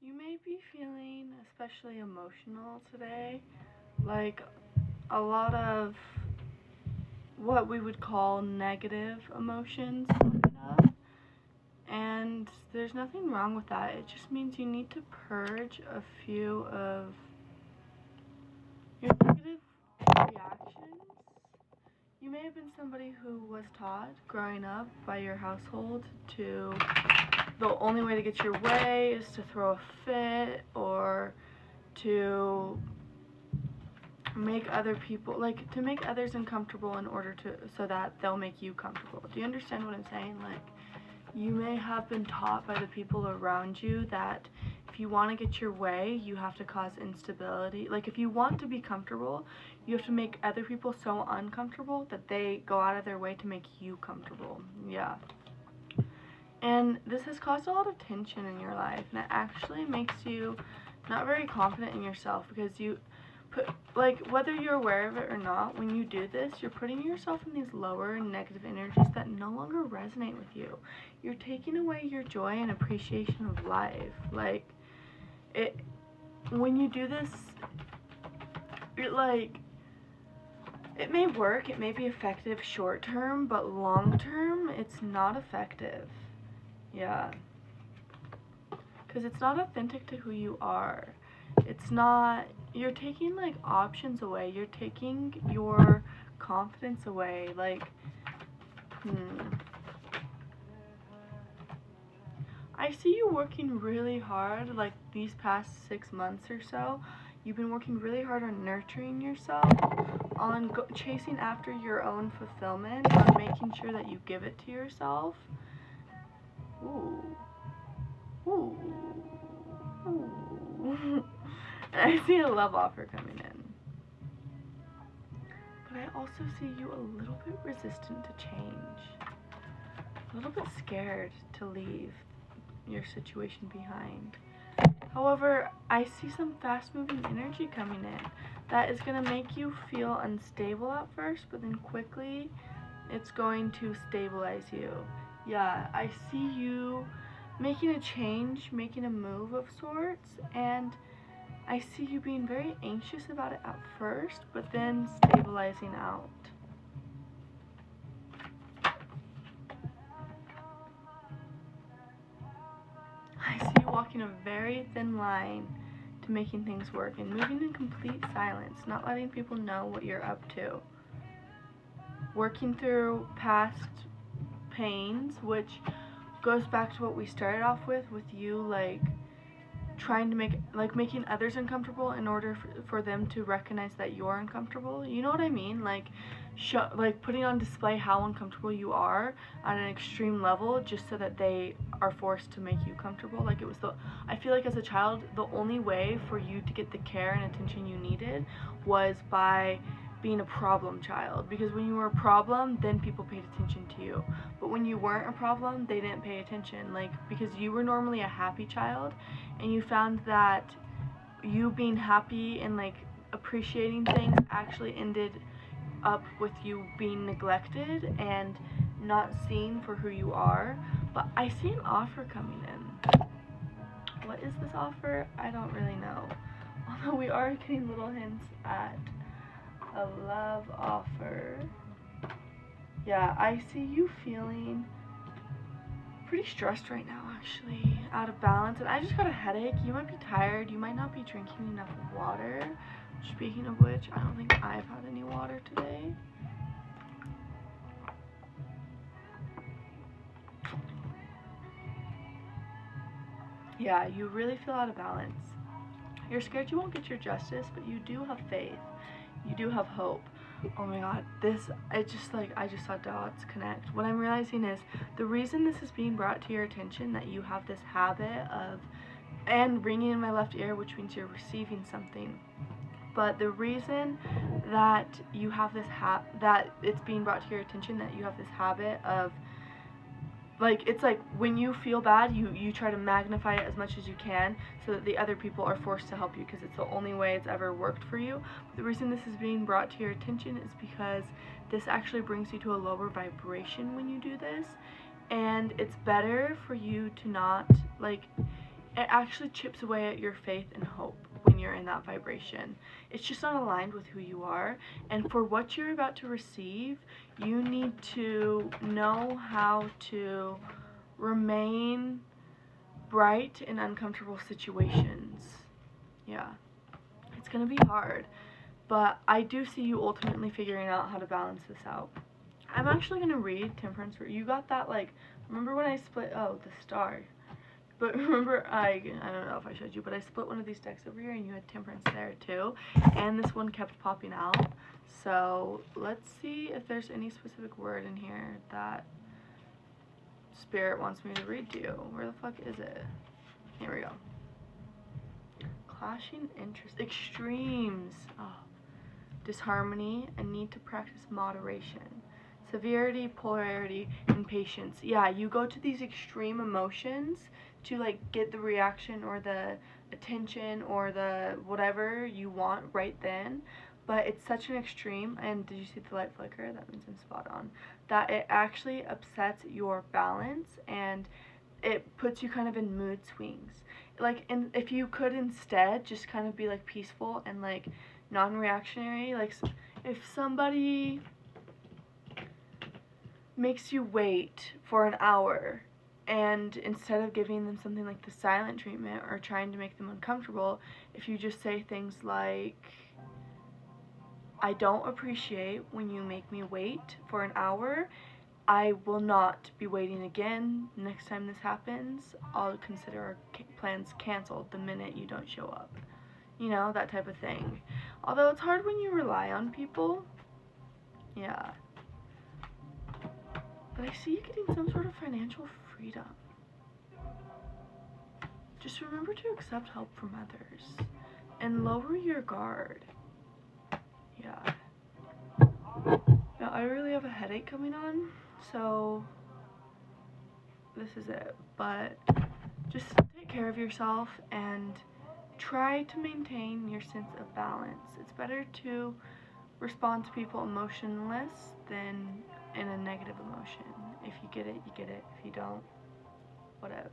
You may be feeling especially emotional today, like a lot of what we would call negative emotions coming up. And there's nothing wrong with that. It just means you need to purge a few of your negative reactions. You may have been somebody who was taught growing up by your household to the only way to get your way is to throw a fit or to make other people, like, to make others uncomfortable in order to so that they'll make you comfortable. Do you understand what I'm saying? Like, you may have been taught by the people around you that if you want to get your way, you have to cause instability. Like, if you want to be comfortable, you have to make other people so uncomfortable that they go out of their way to make you comfortable. Yeah. And this has caused a lot of tension in your life, and it actually makes you not very confident in yourself because you put, like, whether you're aware of it or not, when you do this, you're putting yourself in these lower negative energies that no longer resonate with you. You're taking away your joy and appreciation of life. Like, it, when you do this, you're like, it may work, it may be effective short term, but long term, it's not effective. Yeah. Because it's not authentic to who you are. It's not, you're taking, like, options away. You're taking your confidence away. Like, I see you working really hard, like, these past 6 months or so. You've been working really hard on nurturing yourself, on chasing after your own fulfillment, on making sure that you give it to yourself. Ooh. Ooh. Ooh. I see a love offer coming in. But I also see you a little bit resistant to change. A little bit scared to leave your situation behind. However, I see some fast-moving energy coming in that is going to make you feel unstable at first, but then quickly it's going to stabilize you. Yeah, I see you making a change, making a move of sorts, and I see you being very anxious about it at first, but then stabilizing out. I see you walking a very thin line to making things work and moving in complete silence, not letting people know what you're up to. Working through past pains, which goes back to what we started off with you, like, trying to making others uncomfortable in order for them to recognize that you're uncomfortable. You know what I mean? Like, putting on display how uncomfortable you are at an extreme level just so that they are forced to make you comfortable. Like, I feel like as a child, the only way for you to get the care and attention you needed was by being a problem child, because when you were a problem, then people paid attention to you. But when you weren't a problem, they didn't pay attention, like, because you were normally a happy child, and you found that you being happy and, like, appreciating things actually ended up with you being neglected and not seen for who you are. But I see an offer coming in. What is this offer? I don't really know. Although we are getting little hints at a love offer. Yeah, I see you feeling pretty stressed right now, actually, out of balance, and I just got a headache. You might be tired, you might not be drinking enough water. Speaking of which, I don't think I've had any water today. Yeah, you really feel out of balance. You're scared you won't get your justice, but you do have faith. You do have hope. Oh my god, I just saw dots connect. What I'm realizing is the reason this is being brought to your attention, that you have this habit of, and ringing in my left ear, which means you're receiving something. But the reason that you have this that it's being brought to your attention that you have this habit of, like, it's like when you feel bad, you try to magnify it as much as you can so that the other people are forced to help you because it's the only way it's ever worked for you. But the reason this is being brought to your attention is because this actually brings you to a lower vibration when you do this, and it's better for you to not, like, it actually chips away at your faith and hope when you're in that vibration. It's just not aligned with who you are. And for what you're about to receive, you need to know how to remain bright in uncomfortable situations. Yeah. It's going to be hard, but I do see you ultimately figuring out how to balance this out. I'm actually going to read Temperance. You got that, like, remember when I split, the star. But remember, I don't know if I showed you, but I split one of these decks over here and you had Temperance there too. And this one kept popping out. So let's see if there's any specific word in here that Spirit wants me to read to you. Where the fuck is it? Here we go. Clashing interests. Extremes. Oh. Disharmony and need to practice moderation. Severity, polarity, and patience. Yeah, you go to these extreme emotions to like get the reaction or the attention or the whatever you want right then, but it's such an extreme, and did you see the light flicker? That means I'm spot on. That it actually upsets your balance and it puts you kind of in mood swings. Like, and if you could instead just kind of be like peaceful and like non-reactionary, like if somebody makes you wait for an hour and instead of giving them something like the silent treatment or trying to make them uncomfortable, if you just say things like, I don't appreciate when you make me wait for an hour. I will not be waiting again. Next time this happens, I'll consider our plans canceled the minute you don't show up. You know, that type of thing. Although it's hard when you rely on people. Yeah. But I see you getting some sort of financial freedom. Just remember to accept help from others. And lower your guard. Yeah. Now, I really have a headache coming on, so this is it. But just take care of yourself and try to maintain your sense of balance. It's better to respond to people emotionless than in a negative emotion. If you get it, you get it. If you don't, whatevs.